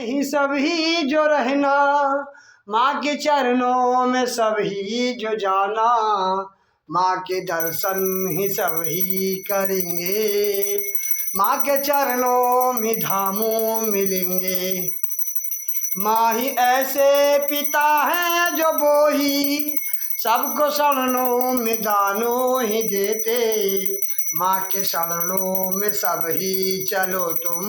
ही सभी जो रहना, माँ के चरणों में सभी जो जाना, माँ के दर्शन ही सभी करेंगे, माँ के चरणों में धामों मिलेंगे। माँ ही ऐसे पिता है जो बोही सबको शरणों में दानों ही देते, माँ के शरणों में सब ही चलो तुम,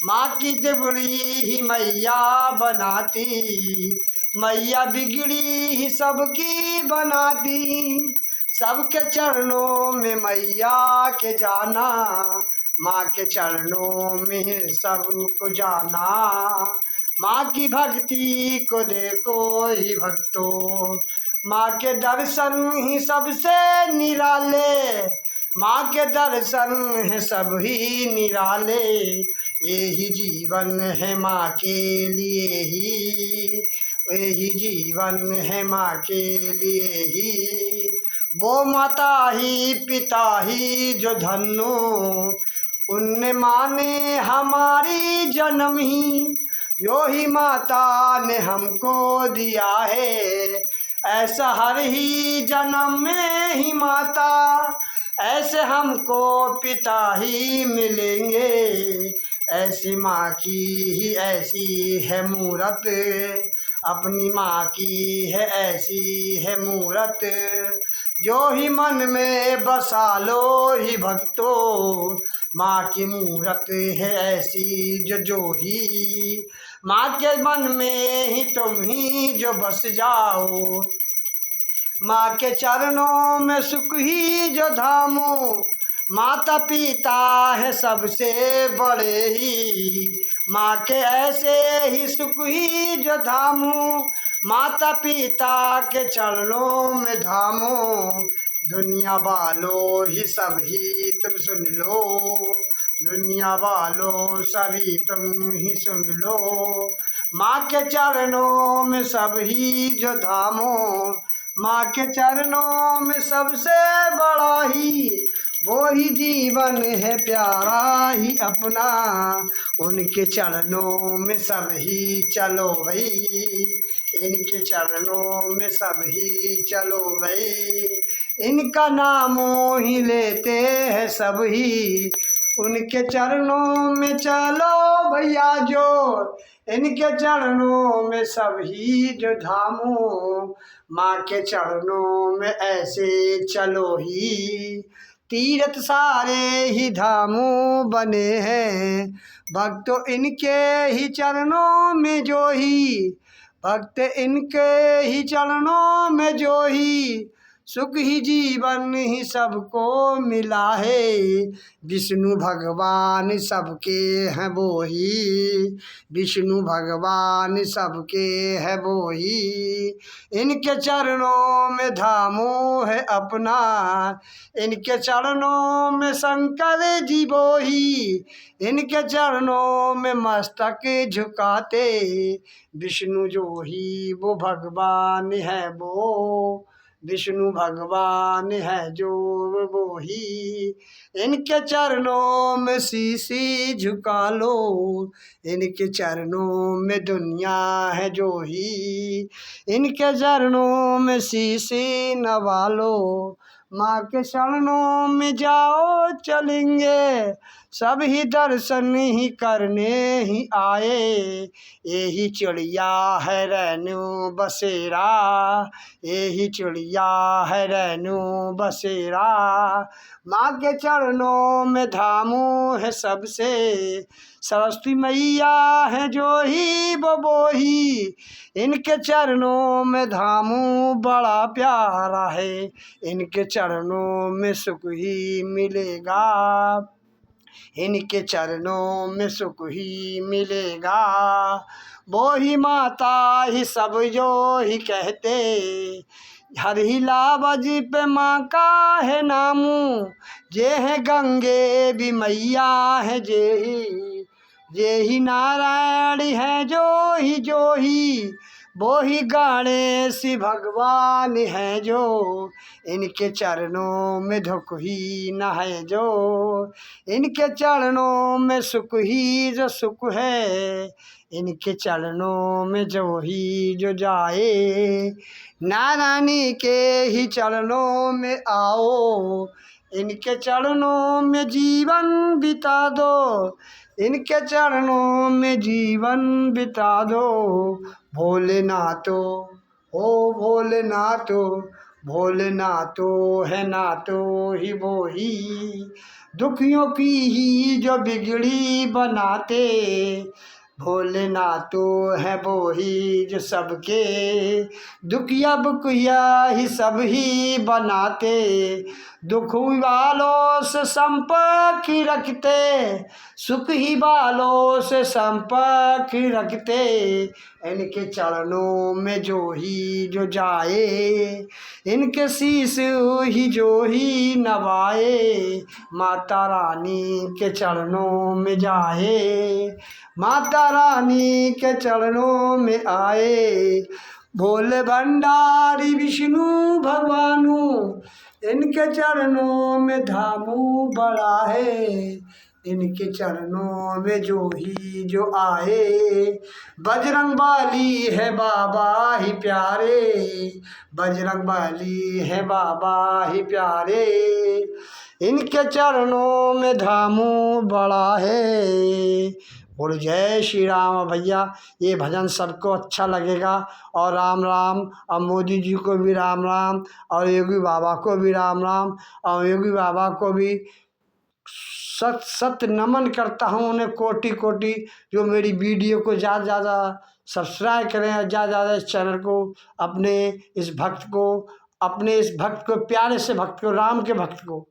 माँ की दिबड़ी ही मैया बनाती, मैया बिगड़ी ही सबकी बनाती, सबके चरणों में मैया के जाना, माँ के चरणों में सबको जाना। माँ की भक्ति को देखो ही भक्तों, माँ के दर्शन ही सबसे निराले, माँ के दर्शन है सब ही निराले, यही जीवन है माँ के लिए ही, यही जीवन है माँ के लिए ही। वो माता ही पिता ही जो धन्नो, उनने माने हमारी जन्म ही, जो ही माता ने हमको दिया है, ऐसा हर ही जन्म में ही माता, ऐसे हमको पिता ही मिलेंगे, ऐसी माँ की ही ऐसी है मूरत, अपनी माँ की है ऐसी है मूरत, जो ही मन में बसा लो ही भक्तों, माँ की मूरत है ऐसी जो ही, माँ के मन में ही तुम ही जो बस जाओ, माँ के चरणों में सुख ही जो धामो, माता पिता है सबसे बड़े ही, माँ के ऐसे ही सुख ही जो धामो, माता पिता के चरणों में धामो। दुनिया वालों ही सभी तुम सुन लो, दुनिया वालों सभी तुम ही सुन लो, माँ के चरणों में सब ही जो धामो, माँ के चरणों में सबसे बड़ा ही वो ही जीवन है प्यारा ही अपना, उनके चरणों में सब ही चलो भाई, इनके चरणों में सब ही चलो भाई, इनका नामों ही लेते हैं सब ही, उनके चरणों में चलो भैया जो, इनके चरणों में सब ही जो धामो, माँ के चरणों में ऐसे चलो ही, तीर्थ सारे ही धामों बने हैं, भक्त इनके ही चरणों में जो ही, भक्त इनके ही चरणों में जो ही, सुख ही जीवन ही सबको मिला है, विष्णु भगवान सबके हैं वो ही, विष्णु भगवान सबके है वो ही, इनके चरणों में धामों है अपना, इनके चरणों में शंकर जी वो ही, इनके चरणों में मस्तक झुकाते, विष्णु जो ही वो भगवान है वो, विष्णु भगवान है जो वो ही, इनके चरणों में शीशी झुका लो, इनके चरणों में दुनिया है जो ही, इनके चरणों में शीशी नवा लो, माँ के चरणों में जाओ चलेंगे, सब ही दर्शन ही करने ही आए, यही चिड़िया है रेणु बसेरा, यही चिड़िया है रेणु बसेरा, माँ के चरणों में धामों है सबसे, सरस्वती मैया है जो ही वो ही, इनके चरणों में धामों बड़ा प्यारा है, इनके चरणों में सुख ही मिलेगा, इनके चरणों में सुख ही मिलेगा, वो ही माता ही सब जो ही कहते, हर ही लावज पे माँ का है नामू, जे है गंगे भी मैया है जे ही नारायण है जो ही वो ही गणेश भगवान है जो, इनके चरणों में दुख ही न है जो, इनके चरणों में सुख ही जो सुख है, इनके चरणों में जो ही जो जाए। नारायणी के ही चरणों में आओ, इनके चरणों में जीवन बिता दो, इनके चरणों में जीवन बिता दो। भोलेनाथो ओ भोलेनाथो, भोलेनाथो है नाथो ही वो ही, दुखियों की ही जो बिगड़ी बनाते। भोलेनाथो है वो ही जो सबके दुखिया बुकिया ही सब ही बनाते। दुख वालों से संपर्क ही रखते, सुख ही वालों से संपर्क ही रखते। इनके चरणों में जो ही जो जाए, इनके शीश ही जो ही नवाए। माता रानी के चरणों में जाए, माता रानी के चरणों में आए। भोले भंडारी विष्णु भगवानु, इनके चरणों में धामू बड़ा है। इनके चरणों में जो ही जो आए। बजरंग बाली है बाबा ही प्यारे, बजरंग बाली है बाबा ही प्यारे। इनके चरणों में धामू बड़ा है। बोलो जय श्री राम। भैया ये भजन सबको अच्छा लगेगा। और राम राम। और मोदी जी को भी राम राम, और योगी बाबा को भी राम राम, और योगी बाबा को भी सत सत नमन करता हूँ उन्हें कोटि कोटि, जो मेरी वीडियो को ज़्यादा से ज़्यादा सब्सक्राइब करें और ज़्यादा से ज़्यादा इस चैनल को, अपने इस भक्त को, अपने इस भक्त को, प्यारे से भक्त को, राम के भक्त को,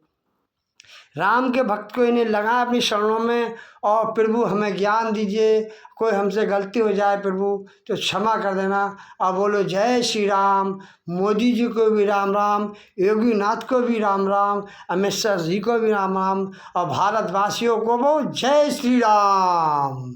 राम के भक्त को इन्हें लगाए अपनी शरणों में। और प्रभु हमें ज्ञान दीजिए, कोई हमसे गलती हो जाए प्रभु तो क्षमा कर देना। और बोलो जय श्री राम। मोदी जी को भी राम राम, योगी नाथ को भी राम राम, अमित शाह जी को भी राम राम, और भारतवासियों को वो जय श्री राम।